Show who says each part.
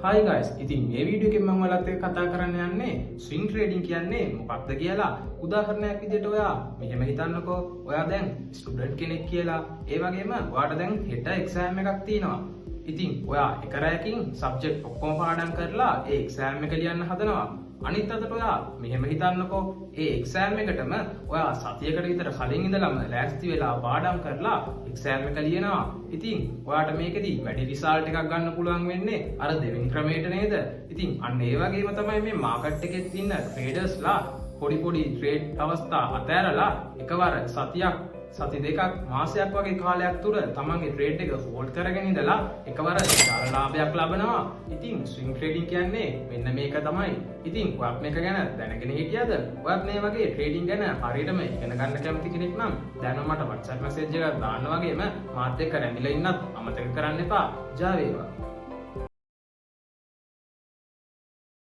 Speaker 1: Hi guys, ඉතින් මේ video එකෙන් මම ඔයාලත් එක්ක කතා කරන්න යන්නේ ස්විංග් ට්‍රේඩින් කියන්නේ මොකක්ද කියලා. උදාහරණයක් විදිහට ඔයා මෙහෙම හිතන්නකෝ. ඔයා දැන් ස්ටුඩන්ට් කෙනෙක් කියලා. ඒ වගේම ඔයාට දැන් හෙට එක්සෑම් එකක් තියෙනවා. ඉතින් ඔයා එක රැයකින් සබ්ජෙක්ට් ඔක්කොම පාඩම් කරලා ඒ එක්සෑම් එක ලියන්න හදනවා. අනිත් අතට ඔයා මෙහෙම හිතන්නකෝ. ඒ එක්සෑම් එකටම ඔයා සතියකට විතර කලින් ඉඳලම ලෑස්ති වෙලා පාඩම් කරලා එක්සෑම් එක ලියනවා. ඉතින් ඔයාට මේකෙදි වැඩි රිසල්ට් එකක් ගන්න පුළුවන් වෙන්නේ අර දෙවෙනි ක්‍රමයට නේද? ඉතින් අන්න ඒ වගේම තමයි මේ මාකට් එකේ ඉන්න ට්‍රේඩර්ස්ලා පොඩි ට්‍රේඩ් අවස්ථා අතෑරලා එකවර සති දෙකක් මාසයක් වගේ කාලයක් තුර තමන්ගේ ට්‍රේඩ් එක හෝල්ඩ් කරගෙන ඉඳලා එකවර විශාල ලාභයක් ලබනවා. ඉතින් ස්විංග් ට්‍රේඩින් කියන්නේ මෙන්න මේක තමයි. ඉතින් ඔයත් මේක ගැන දැනගෙන හිටියද? ඔයත් මේ වගේ ට්‍රේඩින් ගැන හරියටම ඉගෙන ගන්න කැමති කෙනෙක් නම් දැන් මට WhatsApp message එකක් දාන්න වගේම මාත් එක්ක රැඳිලා ඉන්නත් අමතක කරන්න එපා. ජය වේවා.